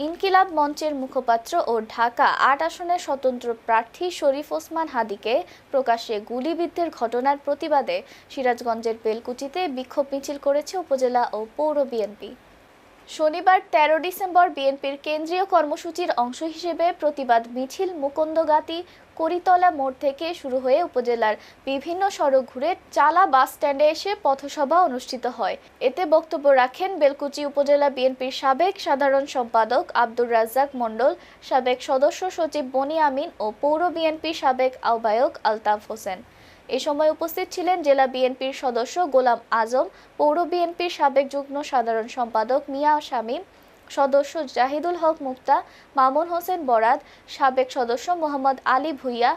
ইনকিলাব মঞ্চের মুখপাত্র ও ঢাকা ৮ আসনের স্বতন্ত্র প্রার্থী শরীফ ওসমান হাদীকে প্রকাশ্যে গুলিবিদ্ধের ঘটনার প্রতিবাদে সিরাজগঞ্জের বেলকুচিতে বিক্ষোভ মিছিল করেছে উপজেলা ও পৌর বিএনপি। শনিবার ১৩ ডিসেম্বর বিএনপির কেন্দ্রীয় কর্মসূচির অংশ হিসেবে প্রতিবাদ মিছিল মুকুন্দগাতী করিতলা মোড় থেকে শুরু হয়ে উপজেলার বিভিন্ন সড়ক ঘুরে চালা বাস স্ট্যান্ডে এসে পথসভা অনুষ্ঠিত হয়। এতে বক্তব্য রাখেন বেলকুচি উপজেলা বিএনপির সাবেক সাধারণ সম্পাদক আব্দুর রাজ্জাক মণ্ডল, সাবেক সদস্য সচিব বনি আমিন ও পৌর বিএনপি সাবেক আহ্বায়ক আলতাফ হোসেন। এ সময় উপস্থিত ছিলেন জেলা বিএনপির সদস্য গোলাম আজম, পৌর বিএনপির সাবেক যুগ্ম সাধারণ সম্পাদক মিয়া শামীম, সদস্য জাহিদুল হক মুক্তা, মামুন হোসেন বরাদ, সাবেক সদস্য মোহাম্মদ আলী ভুইয়া,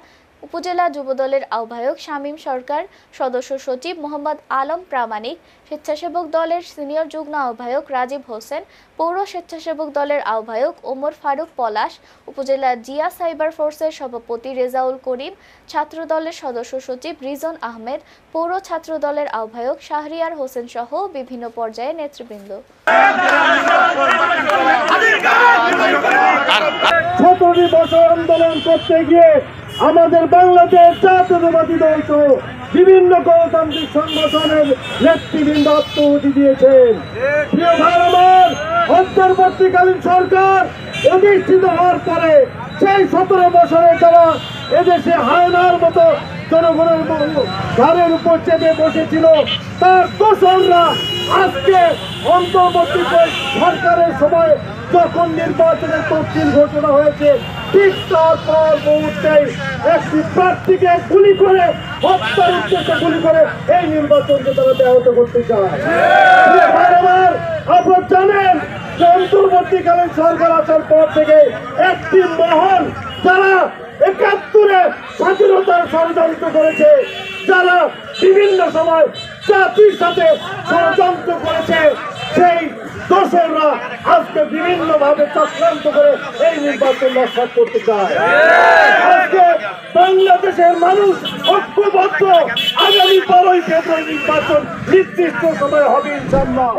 উপজেলা যুবদলের আহ্বায়ক শামীম সরকার, সদস্য সচিব মোহাম্মদ আলম প্রামাণিক, স্বেচ্ছাসেবক দলের সিনিয়র যুগ্ম আহ্বায়ক রাজীব হোসেন, পৌর স্বেচ্ছাসেবক দলের আহ্বায়ক ওমর ফারুক পলাশ, উপজেলা জিয়া সাইবার ফোর্সের সভাপতি রেজাউল করিম, ছাত্র দলের সদস্য সচিব রিজন আহমেদ, পৌর ছাত্র দলের আহ্বায়ক শাহরিয়ার হোসেন সহ বিভিন্ন পর্যায়ে নেতৃবৃন্দ। ১৭ বছর আন্দোলন করতে গিয়ে আমাদের বাংলাদেশ জাতীয়তাবাদী দল সহ বিভিন্ন গণতান্ত্রিক সংগঠনের নেতৃবৃন্দ আত্মহুতি দিয়েছেন। প্রিয় ভাই আমার, অন্তর্বর্তীকালীন সরকার অধিষ্ঠিত হওয়ার পরে সেই ১৭ বছরে যারা এদেশে হায়নার মতো জনগণের ঘরের উপর চেপে বসেছিল, তার দোসররা আজকে অন্তর্বর্তী সরকারের সময় যখন নির্বাচনের তফসিল ঘোষণা হয়েছে, ঠিক তারপর মুহূর্তেই একটি প্রার্থীকে গুলি করে, হত্যার উদ্দেশ্যে গুলি করে এই নির্বাচনকে তারা ব্যাহত করতে চায়। আপনারা জানেন যে অন্তর্বর্তীকালীন সরকার আসার পর থেকে একটি মহল যারা ৭১-এ স্বাধীনতার ষড়যন্ত্র করেছে, যারা বিভিন্ন সময় জাতির সাথে ষড়যন্ত্র করেছে, সেই দোসররা আজকে বিভিন্ন ভাবে চক্রান্ত করে এই নির্বাচন নস্বাত করতে চায়। আজকে বাংলাদেশের মানুষ ঐক্যবদ্ধ, আগামী ১২ই ফেব্রুয়ারি নির্বাচন নির্দিষ্ট সময় হবে ইনশাআল্লাহ।